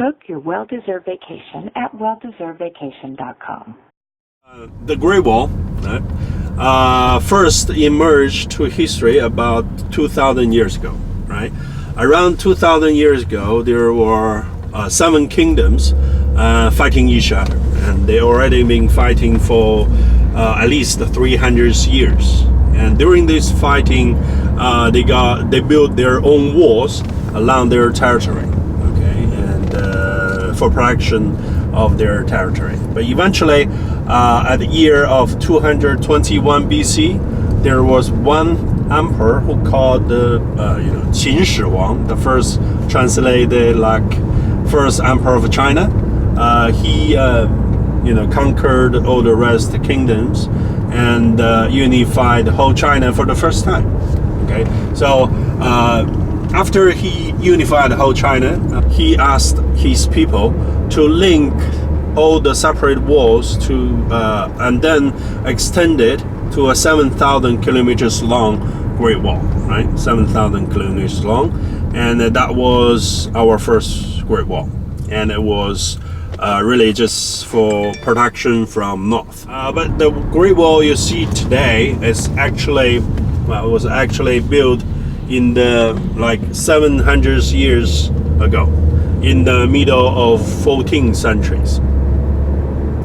Book your well-deserved vacation at WellDeservedVacation.com. The Great Wall first emerged to history about 2,000 years ago, right? Around 2,000 years ago, there were 7 kingdoms fighting each other, and they already been fighting for at least 300 years. And during this fighting, they built their own walls along their territory, okay, and for protection of their territory. But eventually, at the year of 221 BC, there was one emperor who called the Qin Shi Wang, the first translated like first emperor of China. He conquered all the rest of the kingdoms and unified the whole China for the first time. Okay, so after he unified the whole China, he asked his people to link all the separate walls to and then extend it to a 7,000 kilometers long Great Wall, right? 7,000 kilometers long, and that was our first Great Wall, and it was really just for protection from north. But the Great Wall you see today is was actually built in the 700 years ago, in the middle of 14th centuries.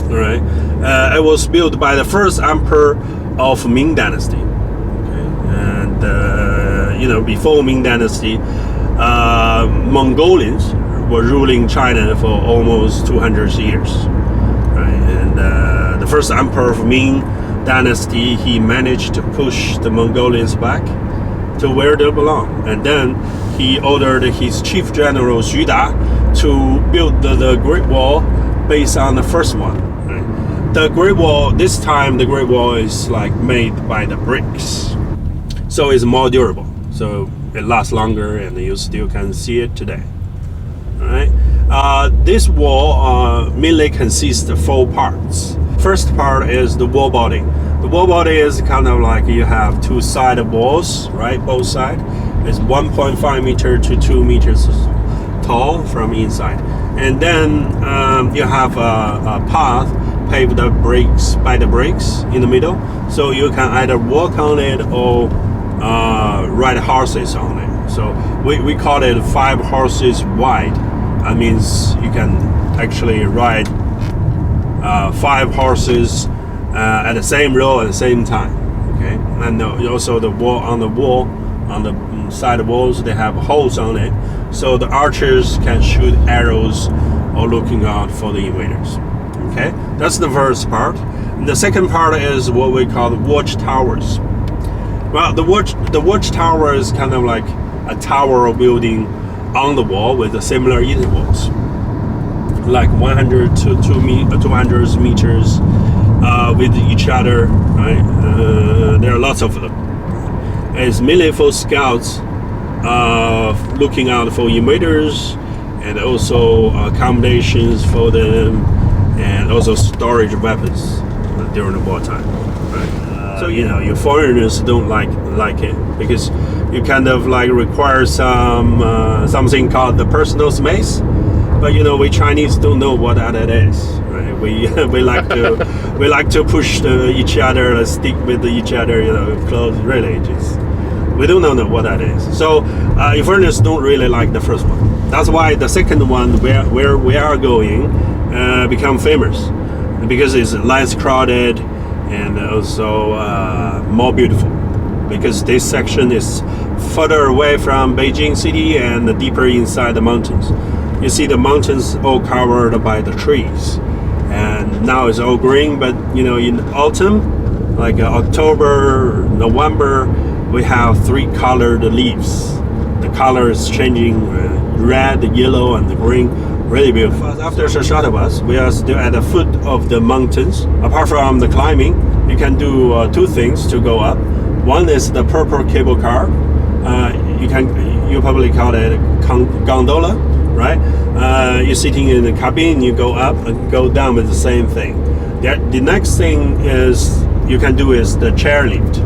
All right, it was built by the first emperor of Ming Dynasty. Okay, and before Ming Dynasty, Mongolians were ruling China for almost 200 years. Right, and the first emperor of Ming Dynasty, he managed to push the Mongolians back to where they belong, and then he ordered his chief general Xu Da to build the Great Wall based on the first one. Right? The Great Wall, this time the Great Wall is made by the bricks, so it's more durable, so it lasts longer, and you still can see it today. All right. This wall mainly consists of 4 parts. First part is the wall body. The wall body is kind of like you have 2 side walls, right? Both sides. It's 1.5 meter to 2 meters tall from inside, and then you have a path paved by the bricks in the middle, so you can either walk on it or ride horses on it. So we call it 5 horses wide. That means you can actually ride 5 horses at the same row at the same time. Okay, and also the side walls, they have holes on it, so the archers can shoot arrows or looking out for the invaders. Okay, that's the first part. And the second part is what we call the watchtowers. Well, the watchtower is kind of like a tower building on the wall with similar intervals, like 100 to 200 meters with each other, right? There are lots of them. It's mainly for scouts looking out for invaders, and also accommodations for them, and also storage weapons during the wartime, right? So your foreigners don't like it because you kind of require something called the personal space, but we Chinese don't know what that is, right? We like to push each other, stick with each other, close. Really, we don't know what that is. So foreigners don't really like the first one. That's why the second one, where we are going, become famous, because it's less crowded and also more beautiful, because this section is further away from Beijing city and deeper inside the mountains. You see the mountains all covered by the trees, and now it's all green, but in autumn, like October, November, we have 3 colored leaves. The color is changing, red, yellow, and green. Really beautiful. After the shuttle bus, we are still at the foot of the mountains. Apart from the climbing, you can do 2 things to go up. One is the purple cable car. You probably call it gondola, right? You're sitting in the cabin, you go up and go down with the same thing. The next thing you can do is the chair lift,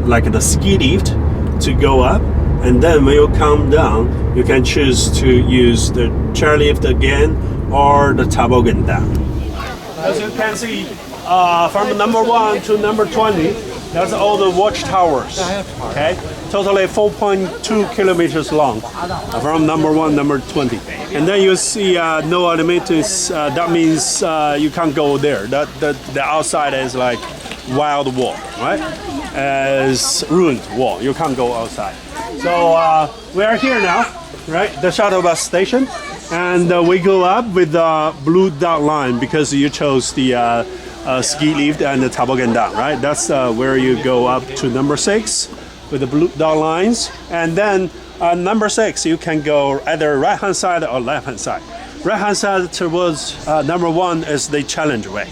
like the ski lift to go up, And then when you come down, you can choose to use the chairlift again or the toboggan down. As you can see, from number 1 to number 20, that's all the watchtowers. Okay, totally 4.2 kilometers long from number 1 number 20. And then you see no elevators. That means you can't go there. The outside is like wild wall, right? As ruined wall. You can't go outside. So we are here now, right? The shuttle bus station, and we go up with the blue dot line because you chose the ski lift and the toboggan down, right? That's where you go up to number 6 with the blue dot lines, and then number 6 you can go either right hand side or left hand side. Right hand side towards number 1 is the challenge way.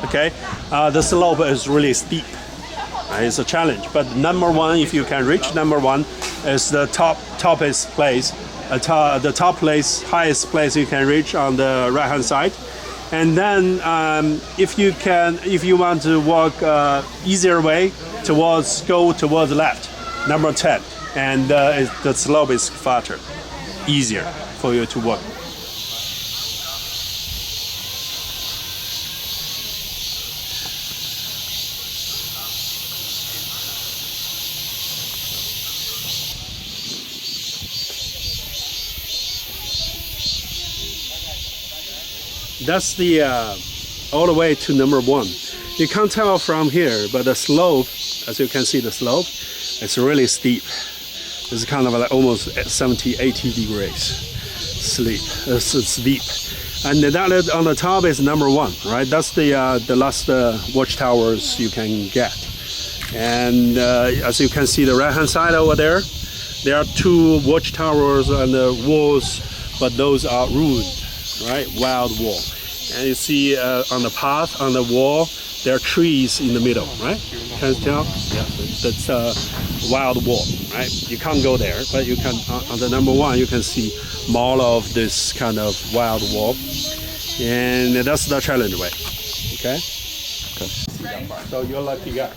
Okay, the slope is really steep. It's a challenge, but number 1, if you can reach number 1, is the toppest place, the top place, highest place you can reach on the right hand side. And then if you want to walk easier way go towards left, number 10, and the slope is flatter, easier for you to walk. That's the all the way to number 1. You can't tell from here, but the slope, as you can see, the slope, it's really steep. It's kind of like almost 70-80 degrees steep. And that on the top is number 1, right? That's the last watchtowers you can get. And as you can see, the right hand side over there are 2 watchtowers and the walls, but those are ruined, right? Wild wall. And you see on the path, on the wall, there are trees in the middle, right? Can you tell? Yeah, that's a wild wall, right? You can't go there, but you can, on the number 1, you can see more of this kind of wild wall. And that's the challenge way, okay? So you're lucky guy.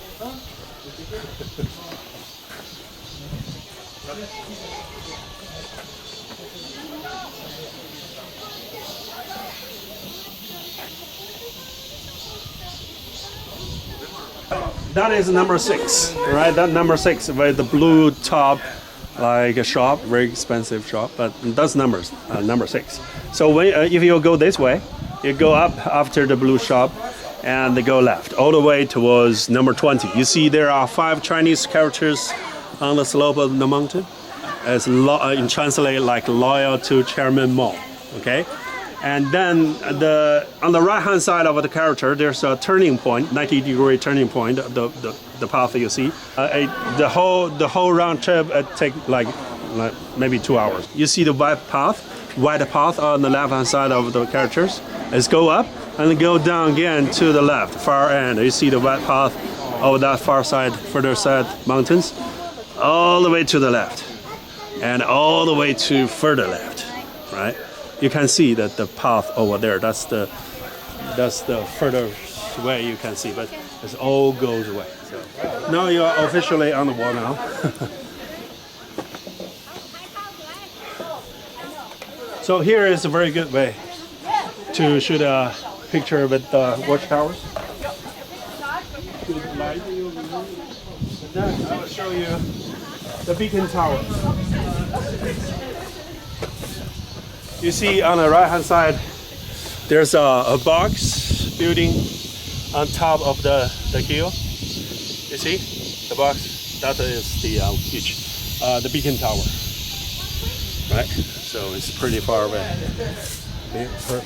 That is number 6, right? That number 6 with the blue top, like a shop, very expensive shop, but that's number 6. So when, if you go this way, you go up after the blue shop and go left, all the way towards number 20. You see there are 5 Chinese characters on the slope of the mountain. It's in translate like loyal to Chairman Mao, okay? And then on the right hand side of the character, there's a turning point, 90-degree turning point, the path you see. The whole round trip take like maybe 2 hours. You see the white path on the left hand side of the characters. Let's go up and go down again to the left, far end. You see the white path of that further side mountains, all the way to the left, and all the way to further left, right? You can see that the path over there, that's the further way you can see, but it all goes away. So now you are officially on the wall now. So here is a very good way to shoot a picture with the watchtowers. And then I will show you the beacon tower. You see on the right hand side, there's a box building on top of the hill. You see the box? That is the beacon tower, right? So it's pretty far away,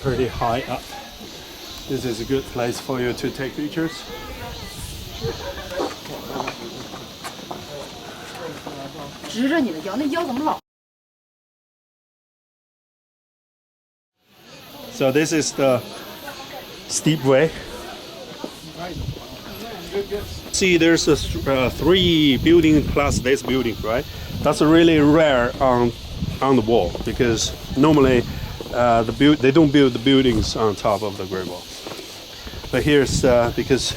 pretty high up. This is a good place for you to take pictures. So this is the steep way. See, there's 3 buildings plus this building, right? That's really rare on the wall because normally they don't build the buildings on top of the Great Wall. But here's because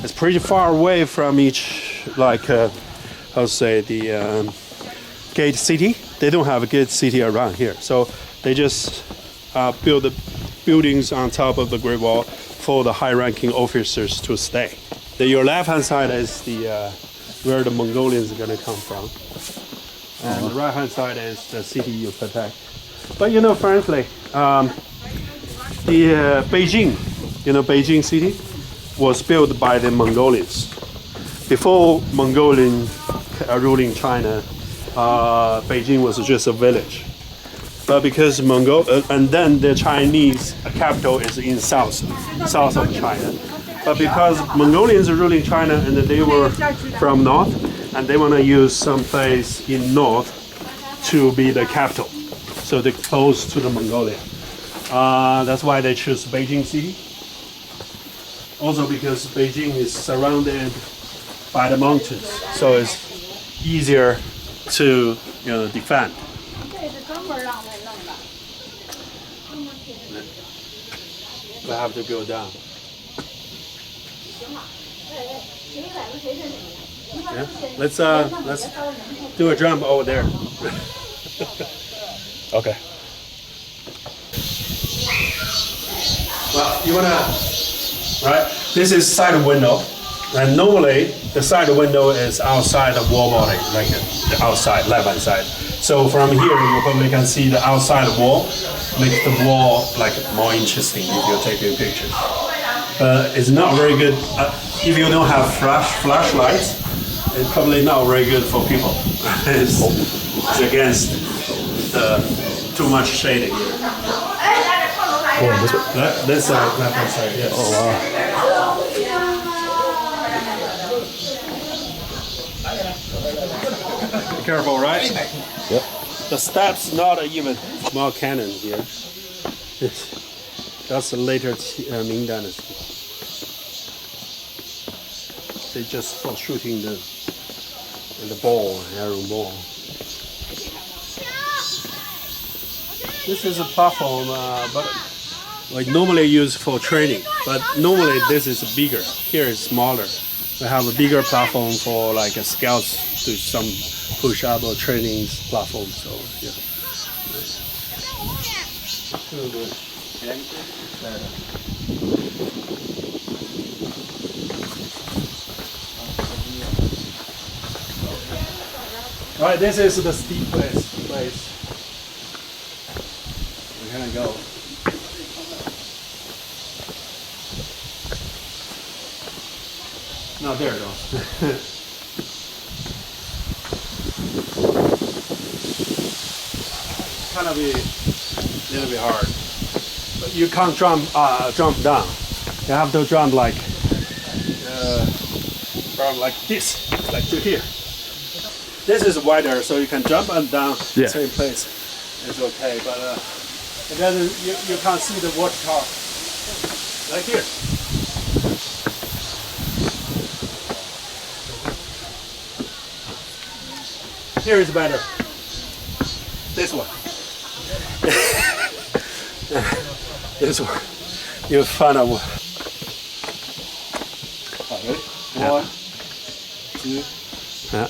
it's pretty far away from each, like how to say, the gate city. They don't have a good city around here, so they just build the buildings on top of the Great Wall for the high-ranking officers to stay. Your left-hand side is the where the Mongolians are gonna come from, and the right-hand side is the city you protect. But you know, frankly, the Beijing, Beijing city was built by the Mongolians. Before Mongolian ruling China, Beijing was just a village. But because and then the Chinese capital is in south of China. But because Mongolians are ruling China and they were from north, and they want to use some place in north to be the capital, so they're close to the Mongolia. That's why they choose Beijing city. Also because Beijing is surrounded by the mountains, so it's easier to defend. We have to go down. Yeah. Let's do a jump over there. Okay. Well, you wanna, right? This is side window, and normally the side window is outside the wall body, like the outside left-hand side. So from here, you probably can see the outside wall, make the wall like more interesting if you're taking pictures. It's not very good if you don't have flashlights. It's probably not very good for people. It's against the too much shading here. Oh, this way. This side, left-hand side, yes. Oh, wow. Be careful, right? Yep. The steps not even small cannon here. That's the later Ming Dynasty. They just for shooting the ball, arrow ball. This is a platform, but like normally used for training. But normally this is bigger. Here is smaller. We have a bigger platform for like a scouts do some push-up or training platform. So yeah. All right, this is the steep place. We're gonna go. No, there it goes. Kind of be a little bit hard, but you can't jump down. You have to jump like from like this, like to here. This is wider, so you can jump and down the same place. It's okay, but it doesn't. You can't see the watch tower like here. Here is better. This one. This one. You find out. Ready? Yeah. 1, 2. Yeah.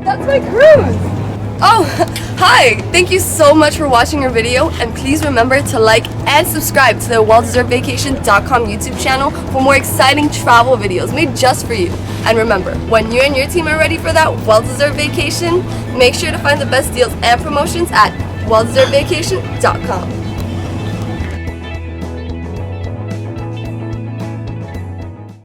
That's my cruise! Oh, hi! Thank you so much for watching our video, and please remember to like and subscribe to the WellDeservedVacation.com YouTube channel for more exciting travel videos made just for you. And remember, when you and your team are ready for that well-deserved vacation, make sure to find the best deals and promotions at WellDeservedVacation.com.